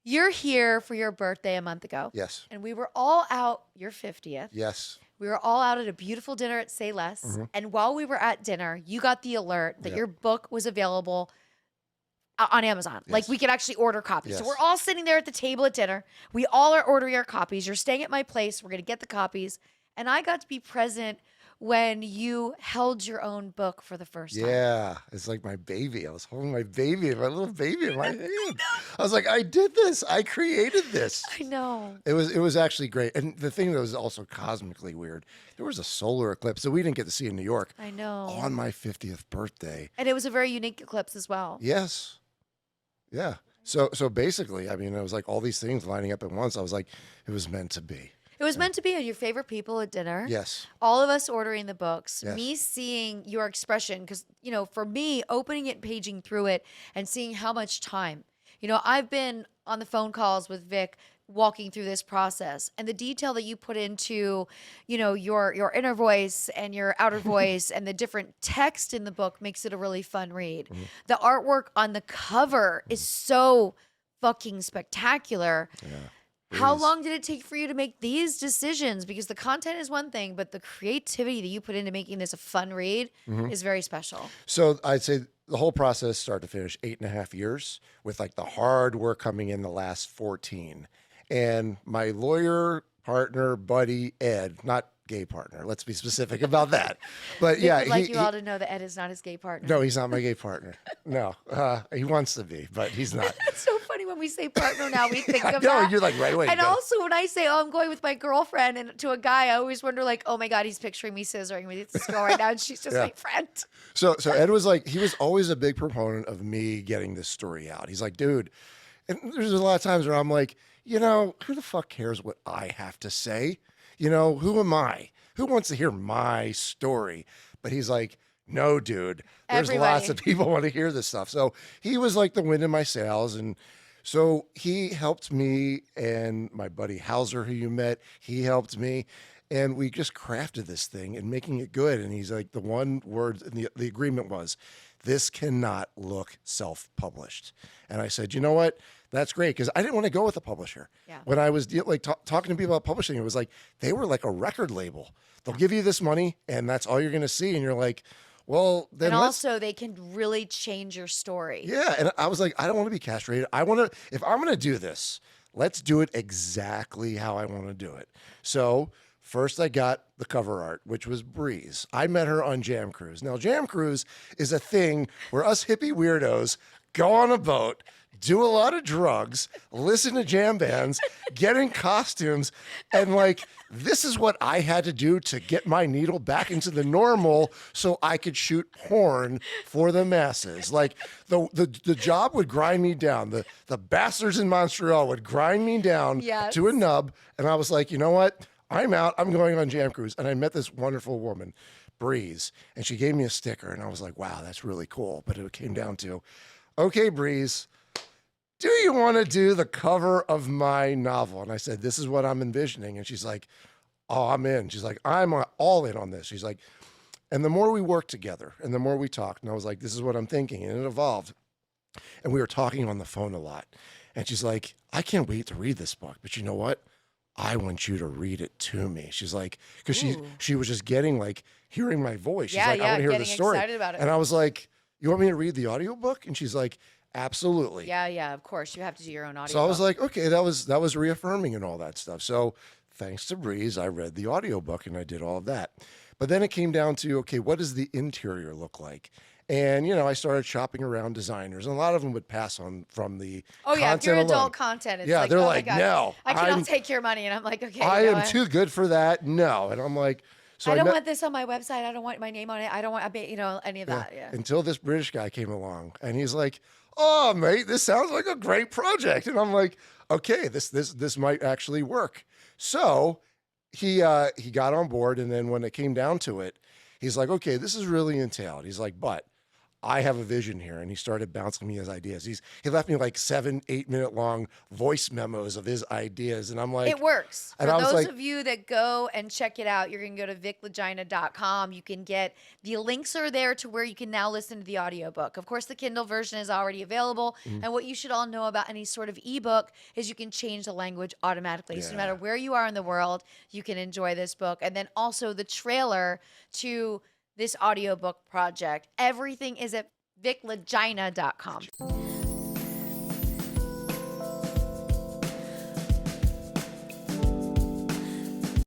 You're here for your birthday a month ago. Yes. And we were all out, your 50th. Yes. We were all out at a beautiful dinner at Say Less. Mm-hmm. And while we were at dinner, you got the alert that Yep. your book was available on Amazon. Yes. Like we could actually order copies. Yes. So we're all sitting there at the table at dinner. We all are ordering our copies. You're staying at my place. We're going to get the copies. And I got to be present when you held your own book for the first time. Yeah, it's like my baby. I was holding my baby, my little baby in my hand. I was like, I did this. I created this. I know. It was actually great. And the thing that was also cosmically weird, there was a solar eclipse that we didn't get to see in New York I know. on my 50th birthday. And it was a very unique eclipse as well. Yes. Yeah. So basically, I mean, it was like all these things lining up at once. I was like, it was meant to be. It was meant to be your favorite people at dinner. Yes. All of us ordering the books, Yes. me seeing your expression, because, you know, for me, opening it, paging through it, and seeing how much time. You know, I've been on the phone calls with Vic walking through this process, and the detail that you put into, you know, your inner voice and your outer voice and the different text in the book makes it a really fun read. Mm-hmm. The artwork on the cover is so fucking spectacular. Yeah. How Please. long did it take for you to make these decisions? Because the content is one thing, but the creativity that you put into making this a fun read is very special. So I'd say the whole process, start to finish, 8.5 years, with like the hard work coming in the last 14. And my lawyer partner, buddy, Ed, not gay partner, let's be specific about that. But Vic yeah, would like you all to know that Ed is not his gay partner. no, he's not my gay partner. No, he wants to be, but he's not. It's so funny when we say partner now, we think of No, that. you're like right away. And go. also when I say, oh, I'm going with my girlfriend, and to a guy, I always wonder like, oh my God, he's picturing me scissoring with this girl right now, and she's just Yeah. my friend. So Ed was like, he was always a big proponent of me getting this story out. He's like, dude, and there's a lot of times where I'm like, you know, who the fuck cares what I have to say? You know, who am I? Who wants to hear my story? But he's like, no, dude, there's lots of people want to hear this stuff. So he was like the wind in my sails. And so he helped me, and my buddy Hauser, who you met, he helped me. And we just crafted this thing and making it good. And he's like, the one word, and the agreement was, this cannot look self-published. And I said, you know what? That's great, because I didn't want to go with a publisher. Yeah. When I was talking to people about publishing, it was like they were like a record label. They'll give you this money, and that's all you're going to see. And you're like, well, then And let's. also they can really change your story. Yeah, and I was like, I don't want to be castrated. I want to. If I'm going to do this, let's do it exactly how I want to do it. So first, I got the cover art, which was Breeze. I met her on Jam Cruise. Now, Jam Cruise is a thing where us hippie weirdos go on a boat, do a lot of drugs, listen to jam bands, get in costumes, and like, this is what I had to do to get my needle back into the normal so I could shoot porn for the masses. Like, the job would grind me down. The bastards in Montreal would grind me down Yes. to a nub, and I was like, you know what? I'm out. I'm going on Jam Cruise. And I met this wonderful woman, Breeze, and she gave me a sticker, and I was like, wow, that's really cool. But it came down to, okay, Breeze, do you want to do the cover of my novel? And I said, this is what I'm envisioning. And she's like, oh, I'm in. She's like, I'm all in on this. She's like, and the more we worked together and the more we talked, and I was like, this is what I'm thinking. And it evolved. And we were talking on the phone a lot. And she's like, I can't wait to read this book. But you know what? I want you to read it to me. She's like, because she was just getting like hearing my voice. She's like, I want to hear the story. Excited about it. And I was like, you want me to read the audiobook? And she's like, absolutely. Yeah, of course. You have to do your own audio. So I was like, okay, that was reaffirming and all that stuff. So thanks to Breeze, I read the audiobook and I did all of that. But then it came down to, okay, what does the interior look like? And, you know, I started shopping around designers, and a lot of them would pass on from the if you're content adult alone. content, it's Yeah, like, they're oh like, my God, no, I cannot I'm- take your money. And I'm like, okay, I you know am what? too good for that. No. And I'm like, so I don't met- want this on my website. I don't want my name on it. I don't want, you know, any of that. Yeah. until this British guy came along, and he's like, oh, mate, this sounds like a great project. And I'm like, okay, this might actually work. So he got on board, and then when it came down to it, he's like, okay, this is really entailed. He's like, but I have a vision here. And he started bouncing me his ideas. He left me like 7-8 minute long voice memos of his ideas. And I'm like, It works. and For I was those like, of you that go and check it out, you're going to go to viclagina.com. You can get the links are there to where you can now listen to the audiobook. Of course, the Kindle version is already available. And what you should all know about any sort of ebook is you can change the language automatically. So no matter where you are in the world, you can enjoy this book. And then also the trailer to this audiobook project. Everything is at viclagina.com.